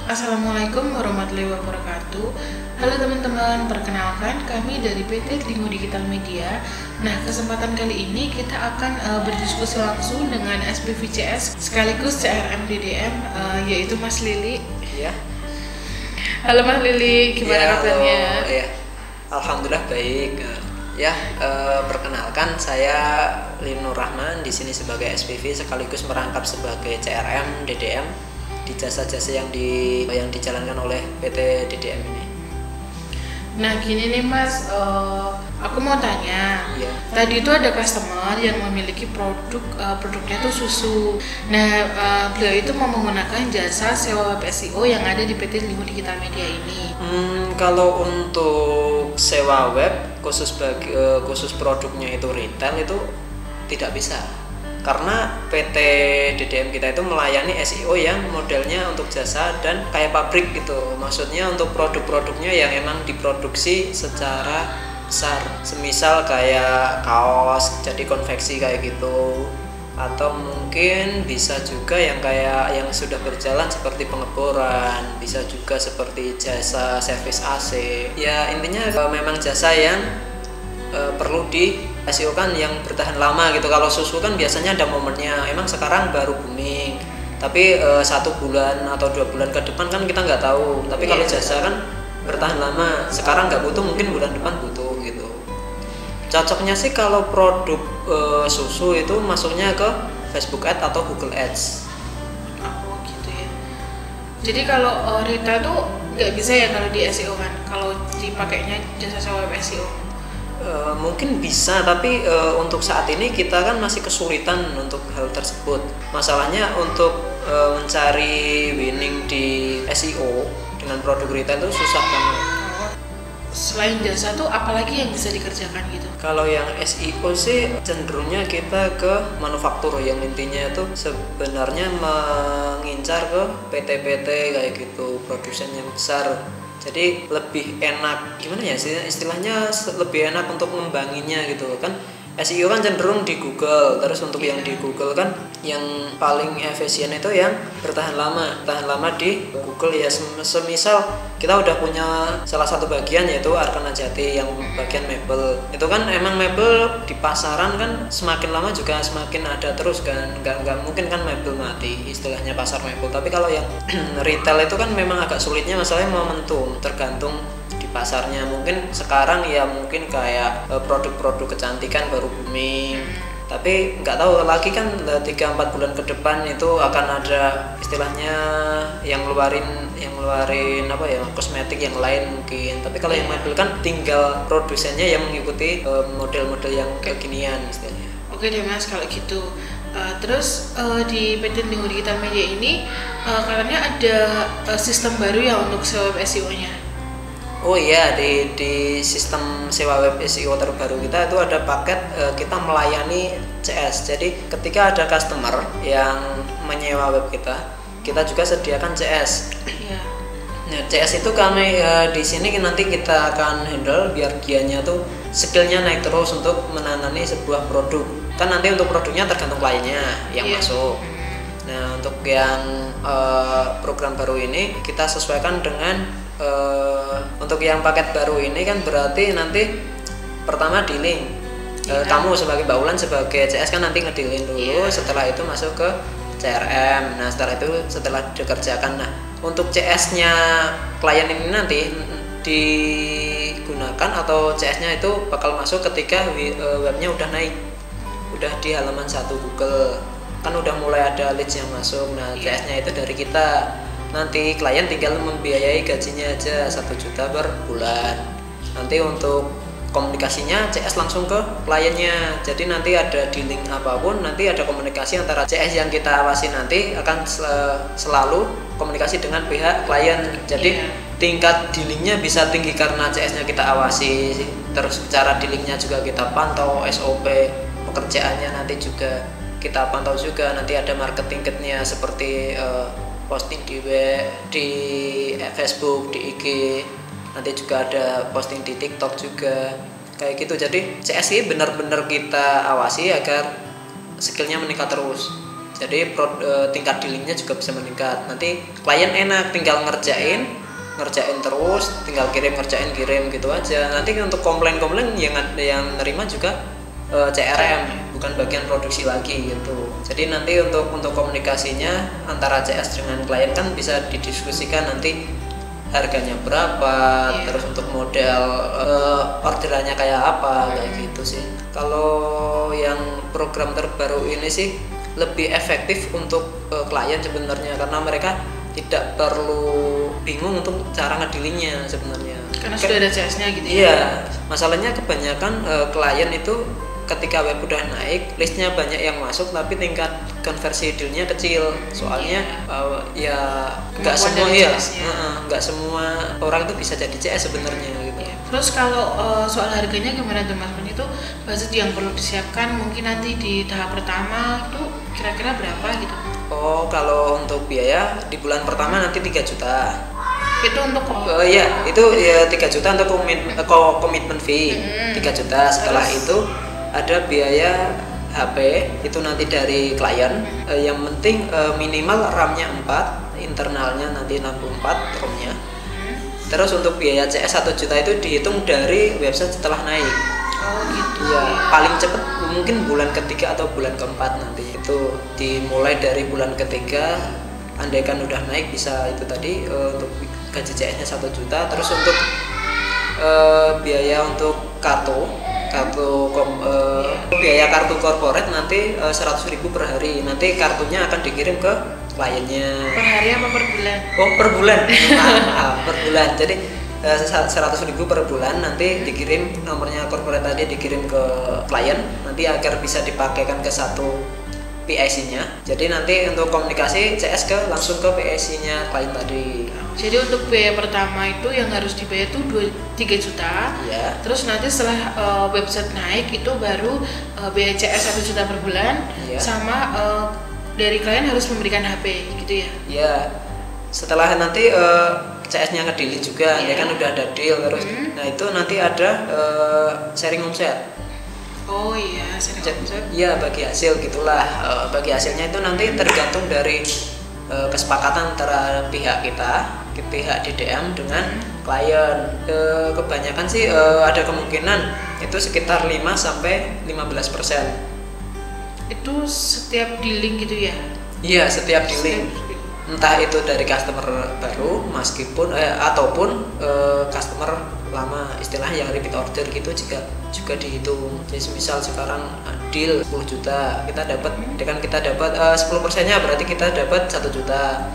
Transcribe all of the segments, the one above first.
Assalamualaikum warahmatullahi wabarakatuh. Halo teman-teman, perkenalkan kami dari PT Lingo Digital Media. Nah, kesempatan kali ini kita akan berdiskusi langsung dengan SPVCS sekaligus CRM DDM, yaitu Mas Lili. Ya. Halo Mas Lili, gimana kabarnya? Ya, alhamdulillah baik. Perkenalkan saya Linur Rahman di sini sebagai SPV sekaligus merangkap sebagai CRM DDM di jasa-jasa yang dijalankan oleh PT DDM ini. Nah gini nih Mas, aku mau tanya. Ya. Tadi itu ada customer yang memiliki produknya itu susu. Nah beliau itu mau menggunakan jasa sewa web SEO yang ada di PT Lingo Digital Media ini. Kalau untuk sewa web khusus produknya itu retail itu tidak bisa. Karena PT DDM kita itu melayani SEO yang modelnya untuk jasa dan kayak pabrik gitu. Maksudnya untuk produk-produknya yang emang diproduksi secara besar. Semisal kayak kaos jadi konveksi kayak gitu. Atau mungkin bisa juga yang sudah berjalan seperti pengeboran, bisa juga seperti jasa servis AC. Ya intinya memang jasa yang perlu di SEO kan yang bertahan lama gitu. Kalau susu kan biasanya ada momennya, emang sekarang baru booming, tapi 1 bulan atau 2 bulan ke depan kan kita nggak tahu. Tapi kalau jasa kan bertahan lama, sekarang nggak butuh mungkin bulan depan butuh gitu. Cocoknya sih kalau produk susu itu masuknya ke Facebook Ads atau Google Ads. Oh gitu ya. Jadi kalau retail tuh nggak bisa ya kalau di SEO kan, kalau dipakainya jasa sewa web SEO. Mungkin bisa, tapi untuk saat ini kita kan masih kesulitan untuk hal tersebut. Masalahnya untuk mencari winning di SEO dengan produk retail itu susah banget. Selain jasa tuh apalagi yang bisa dikerjakan gitu? Kalau yang SEO sih cenderungnya kita ke manufaktur, yang intinya itu sebenarnya mengincar ke PT-PT kayak gitu, produsen yang besar. Jadi lebih enak, gimana ya sih istilahnya, lebih enak untuk membanginnya gitu kan. SEO kan cenderung di Google, terus untuk yang di Google kan yang paling efisien itu yang bertahan lama di Google ya. Semisal kita udah punya salah satu bagian yaitu Arkana Jati yang bagian mebel, itu kan emang mebel di pasaran kan semakin lama juga semakin ada terus kan, nggak mungkin kan mebel mati istilahnya pasar mebel. Tapi kalau yang retail itu kan memang agak sulitnya, masalahnya momentum, tergantung pasarnya. Mungkin sekarang ya mungkin kayak produk-produk kecantikan baru booming, tapi nggak tahu lagi kan 3-4 bulan ke depan itu akan ada istilahnya yang ngeluarin apa ya, kosmetik yang lain mungkin. Tapi kalau yang mebel kan tinggal produsennya yang mengikuti model-model yang kekinian istilahnya. Oke deh Mas kalau gitu. Terus di PT Lingo Digital Media ini katanya ada sistem baru ya untuk sewa web SEO-nya. Oh iya, di sistem sewa web SEO terbaru kita itu ada paket kita melayani CS. Jadi ketika ada customer yang menyewa web kita juga sediakan CS. Iya. Nah, CS itu kami di sini nanti kita akan handle biar dianya tuh skillnya naik terus untuk menangani sebuah produk. Kan nanti untuk produknya tergantung kliennya yang masuk. Nah, untuk yang program baru ini kita sesuaikan dengan untuk yang paket baru ini kan berarti nanti pertama dealing. Kamu sebagai Mbak Ulan sebagai CS kan nanti ngedealin dulu, setelah itu masuk ke CRM. Nah setelah itu setelah dikerjakan, nah untuk CS-nya klien ini nanti digunakan atau CS-nya itu bakal masuk ketika webnya udah naik, udah di halaman 1 Google kan udah mulai ada leads yang masuk. Nah CS-nya itu dari kita. Nanti klien tinggal membiayai gajinya aja 1 juta per bulan. Nanti untuk komunikasinya CS langsung ke kliennya. Jadi nanti ada dealing apapun, nanti ada komunikasi antara CS yang kita awasi nanti akan selalu komunikasi dengan pihak klien. Jadi tingkat dealingnya bisa tinggi karena CS-nya kita awasi. Terus cara dealingnya juga kita pantau, SOP pekerjaannya nanti juga kita pantau juga. Nanti ada marketing kitnya seperti posting di web, di Facebook, di IG, nanti juga ada posting di TikTok juga kayak gitu. Jadi CS ini benar-benar kita awasi agar skillnya meningkat terus. Jadi tingkat dealingnya juga bisa meningkat. Nanti klien enak tinggal ngerjain terus, tinggal kirim gitu aja. Nanti untuk komplain yang nerima juga CRM, bukan bagian produksi lagi gitu. Jadi nanti untuk komunikasinya antara CS dengan klien kan bisa didiskusikan nanti harganya berapa, terus untuk model orderannya kayak apa, kayak gitu sih. Kalau yang program terbaru ini sih lebih efektif untuk klien sebenarnya, karena mereka tidak perlu bingung untuk cara ngedilingnya sebenarnya. Karena sudah ada CS-nya gitu ya. Iya, masalahnya kebanyakan klien itu ketika web udah naik, listnya banyak yang masuk tapi tingkat konversi dealnya kecil. Soalnya ya nggak semua orang itu bisa jadi CS sebenarnya gitu. Ya. Terus kalau soal harganya gimana tuh Mas? Itu budget yang perlu disiapkan mungkin nanti di tahap pertama itu kira-kira berapa gitu? Oh, kalau untuk biaya di bulan pertama nanti 3 juta. Itu untuk iya, itu ya 3 juta untuk komitmen fee. 3 juta. Setelah itu ada biaya HP itu nanti dari klien, yang penting minimal RAM-nya 4, internalnya nanti 64 ROM-nya. Terus untuk biaya CS 1 juta itu dihitung dari website setelah naik. Oh gitu. Ya, paling cepat mungkin bulan ketiga atau bulan keempat nanti. Itu dimulai dari bulan ketiga, andaikan udah naik bisa itu tadi untuk gaji CS-nya 1 juta. Terus untuk biaya untuk biaya kartu corporate nanti 100.000 per hari. Nanti kartunya akan dikirim ke kliennya. Per hari apa per bulan? Oh, per bulan. Per bulan. Jadi 100.000 per bulan nanti dikirim, nomornya corporate tadi dikirim ke klien nanti agar bisa dipakaikan ke satu PIC-nya. Jadi nanti untuk komunikasi CS langsung ke PIC-nya klien tadi. Jadi untuk biaya pertama itu yang harus dibayar tuh 3 juta. Ya. Terus nanti setelah website naik itu baru biaya CS 1 juta per bulan. Ya. Sama dari klien harus memberikan HP gitu ya. Ya. Setelah nanti CS-nya ngedeal juga, ya kan udah ada deal terus. Nah, itu nanti ada sharing omset. Oh iya, sharing omset. Iya, bagi hasil gitulah. Bagi hasilnya itu nanti tergantung dari kesepakatan antara pihak pihak DDM dengan klien. Kebanyakan sih ada kemungkinan itu sekitar 5-15%. Itu setiap dealing gitu ya? Iya, setiap dealing. Entah itu dari customer baru meskipun ataupun customer lama, istilah yang repeat order gitu juga dihitung. Jadi misal sekarang deal 10 juta kita dapat, dengan kita dapat 10%-nya berarti kita dapat 1 juta.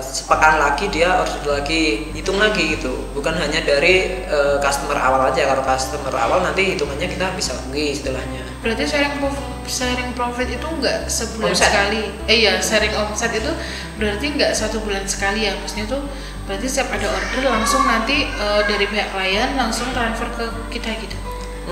Sepekan lagi dia order lagi, hitung lagi gitu, bukan hanya dari customer awal aja. Kalau customer awal nanti hitungannya kita bisa rugi istilahnya. Berarti sharing profit itu enggak sebulan omset sekali? Iya, sharing omset itu berarti enggak 1 bulan sekali ya? Maksudnya tuh berarti setiap ada order langsung nanti dari pihak klien langsung transfer ke kita gitu?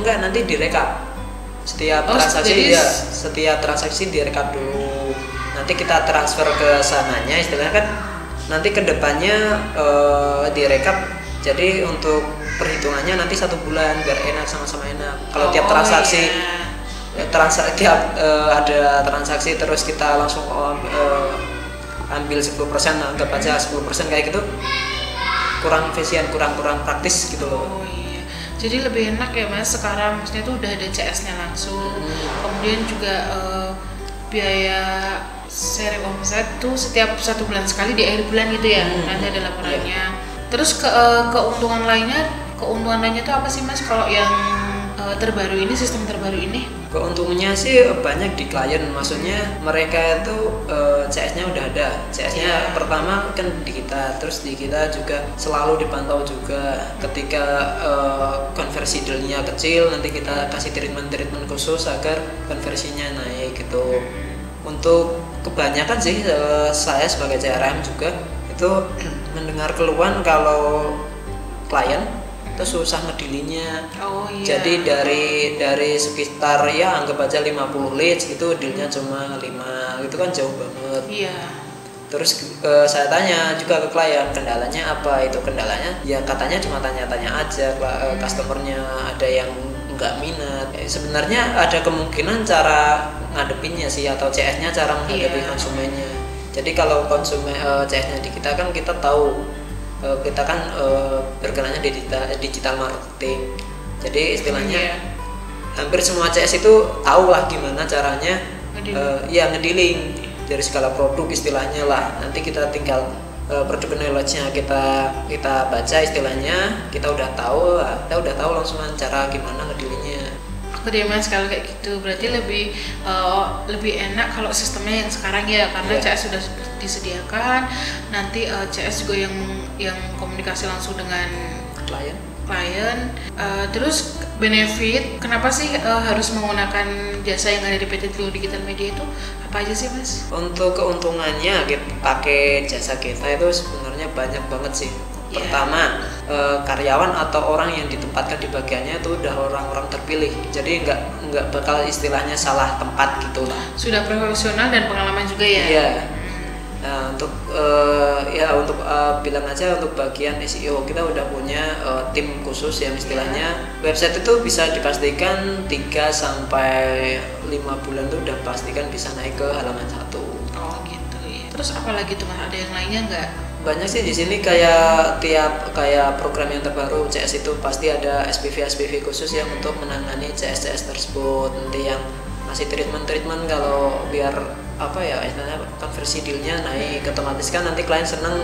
Enggak, nanti direkap. Setiap transaksi setiap transaksi direkap dulu. Nanti kita transfer ke sananya, istilahnya kan nanti kedepannya direkap. Jadi untuk perhitungannya nanti 1 bulan biar enak, sama-sama enak. Kalau tiap transaksi tiap ada transaksi terus kita langsung ambil 10%, anggap aja 10% kayak gitu, kurang efisien, kurang praktis gitu loh. Oh iya, jadi lebih enak ya Mas sekarang, maksudnya tuh udah ada CS-nya langsung. Kemudian juga biaya sharing omset tuh setiap 1 bulan sekali di akhir bulan gitu ya, nanti ada laporannya. Terus keuntungan lainnya tuh apa sih Mas kalau yang terbaru ini, sistem terbaru ini? Keuntungannya sih banyak di klien, maksudnya mereka itu CS-nya udah ada. CS-nya pertama kan di kita, terus di kita juga selalu dipantau juga. Ketika konversi dealnya kecil, nanti kita kasih treatment khusus agar konversinya naik gitu. Untuk kebanyakan sih saya sebagai CRM juga itu mendengar keluhan kalau klien itu susah ngedilinya. Oh iya. Jadi dari sekitar ya anggap aja 50 leads itu dealnya cuma 5, itu kan jauh banget. Iya. Terus saya tanya juga ke klien, kendalanya apa? Itu kendalanya ya katanya cuma tanya-tanya aja customernya, ada yang nggak minat. Sebenarnya ada kemungkinan cara ngadepinnya sih, atau CS-nya cara menghadapi konsumennya. Jadi kalau konsumen CS-nya di kita kan kita tahu kita kan berkenanya di digital marketing. Jadi istilahnya hampir semua CS itu tahu lah gimana caranya ngedealing dari segala produk istilahnya lah. Nanti kita tinggal produk knowledge-nya kita baca istilahnya, kita udah tahu langsung cara gimana ngedealingnya. Aku deh mas kalau kayak gitu berarti lebih enak kalau sistemnya yang sekarang ya, karena CS sudah disediakan, nanti CS juga yang komunikasi langsung dengan klien. Terus benefit kenapa sih harus menggunakan jasa yang ada di PT Trio Digital Media itu apa aja sih mas? Untuk keuntungannya pakai jasa kita itu sebenarnya banyak banget sih. Pertama, karyawan atau orang yang ditempatkan di bagiannya itu udah orang-orang terpilih, jadi nggak bakal istilahnya salah tempat gitu lah. Sudah profesional dan pengalaman juga ya. Iya. Nah, untuk bilang aja untuk bagian SEO kita udah punya tim khusus yang istilahnya website itu bisa dipastikan 3 sampai 5 bulan tuh udah pastikan bisa naik ke halaman 1. Oh gitu ya. Terus apa lagi tuh mas? Ada yang lainnya nggak? Banyak sih di sini, kayak program yang terbaru CS itu pasti ada SPV khusus yang untuk menangani CS tersebut. Nanti yang masih treatment kalau biar istilahnya konversi dealnya naik otomatis kan nanti klien seneng.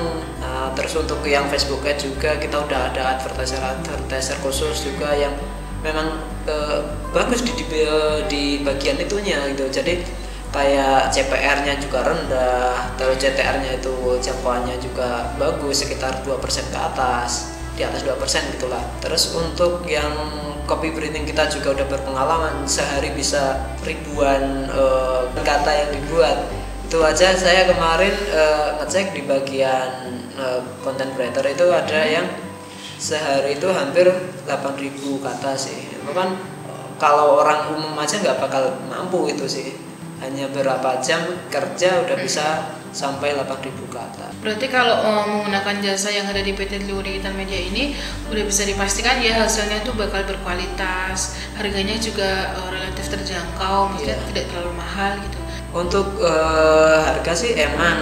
Terus untuk yang Facebook Ads juga kita udah ada advertiser khusus juga yang memang bagus di bagian itunya gitu. Jadi kayak CPR-nya juga rendah, terus CTR-nya itu jangkauannya juga bagus, sekitar 2% ke atas, di atas 2% gitulah. Terus untuk yang copy printing kita juga udah berpengalaman, sehari bisa ribuan kata yang dibuat. Itu aja saya kemarin ngecek di bagian content creator itu ada yang sehari itu hampir 8.000 kata sih. Itu kan kalau orang umum aja nggak bakal mampu itu sih. Hanya berapa jam kerja udah bisa sampai 8.000 kata. Berarti kalau menggunakan jasa yang ada di PT Trio Digital Media ini udah bisa dipastikan ya hasilnya itu bakal berkualitas, harganya juga relatif terjangkau, maksudnya tidak terlalu mahal gitu. Untuk harga sih emang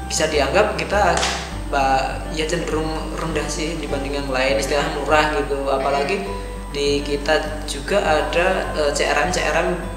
bisa dianggap kita cenderung rendah sih dibanding yang lain, istilah murah gitu. Apalagi di kita juga ada CRM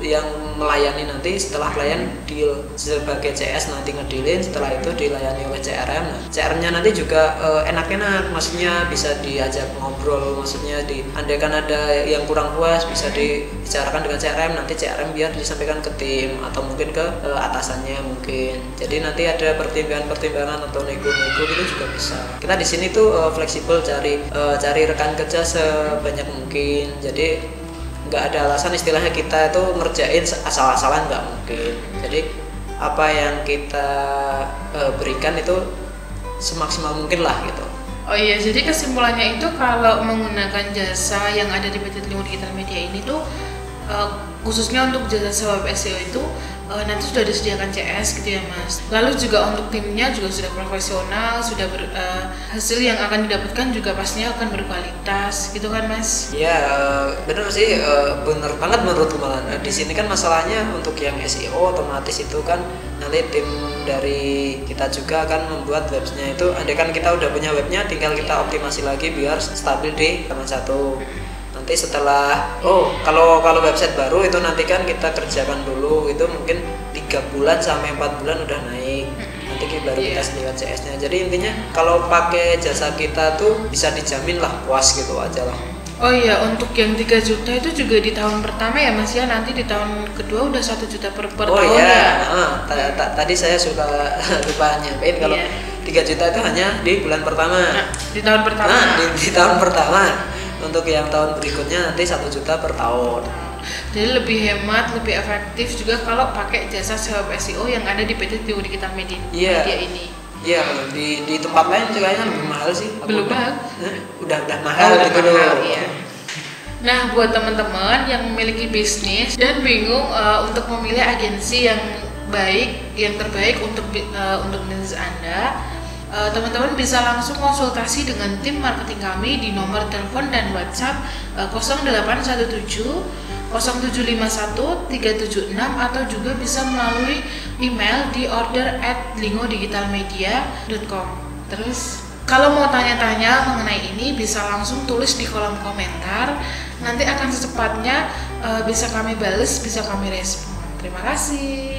yang melayani nanti setelah klien deal sebagai CS nanti ngedealin, setelah itu dilayani oleh CRM. Nah, CRM-nya nanti juga enak-enak, maksudnya bisa diajak ngobrol, maksudnya andaikan ada yang kurang puas bisa dibicarakan dengan CRM, nanti CRM biar disampaikan ke tim atau mungkin ke atasannya mungkin. Jadi nanti ada pertimbangan atau nego-nego itu juga bisa. Kita di sini tuh fleksibel cari rekan kerja sebanyak mungkin. Jadi nggak ada alasan istilahnya kita itu ngerjain asal-asalan, nggak mungkin. Jadi apa yang kita berikan itu semaksimal mungkin lah gitu. Oh iya, jadi kesimpulannya itu kalau menggunakan jasa yang ada di PT Trio Digital Media ini tuh khususnya untuk jasa web SEO itu nanti sudah disediakan CS gitu ya mas. Lalu juga untuk timnya juga sudah profesional, sudah hasil yang akan didapatkan juga pastinya akan berkualitas gitu kan mas? Iya bener sih, bener banget menurutku malah. Di sini kan masalahnya untuk yang SEO otomatis itu kan nanti tim dari kita juga akan membuat websnya itu. Andai kan kita udah punya webnya, tinggal kita optimasi lagi biar stabil di halaman 1. Nanti setelah kalau website baru itu nanti kan kita kerjakan dulu, itu mungkin 3 bulan sampai 4 bulan udah naik, nanti baru kita sediakan CS-nya. Jadi intinya kalau pakai jasa kita tuh bisa dijamin lah puas gitu aja lah. Oh iya, untuk yang 3 juta itu juga di tahun pertama ya mas ya, nanti di tahun kedua udah 1 juta per tahun ya. Tadi saya suka lupa nyampein kalau 3 juta itu hanya di bulan pertama. Di tahun pertama. Di tahun pertama. Untuk yang tahun berikutnya nanti 1 juta per tahun. Jadi lebih hemat, lebih efektif juga kalau pakai jasa web SEO yang ada di PT Trio Digital Media ini. Iya, di tempat lain juga lebih mahal sih. Belum mahal? Udah mahal gitu loh. Iya. Nah, buat teman-teman yang memiliki bisnis dan bingung untuk memilih agensi yang baik, yang terbaik untuk bisnis Anda, teman-teman bisa langsung konsultasi dengan tim marketing kami di nomor telepon dan WhatsApp 0817 0751 376 atau juga bisa melalui email di order@lingodigitalmedia.com. Terus kalau mau tanya-tanya mengenai ini bisa langsung tulis di kolom komentar. Nanti akan secepatnya bisa kami balas, bisa kami respon. Terima kasih.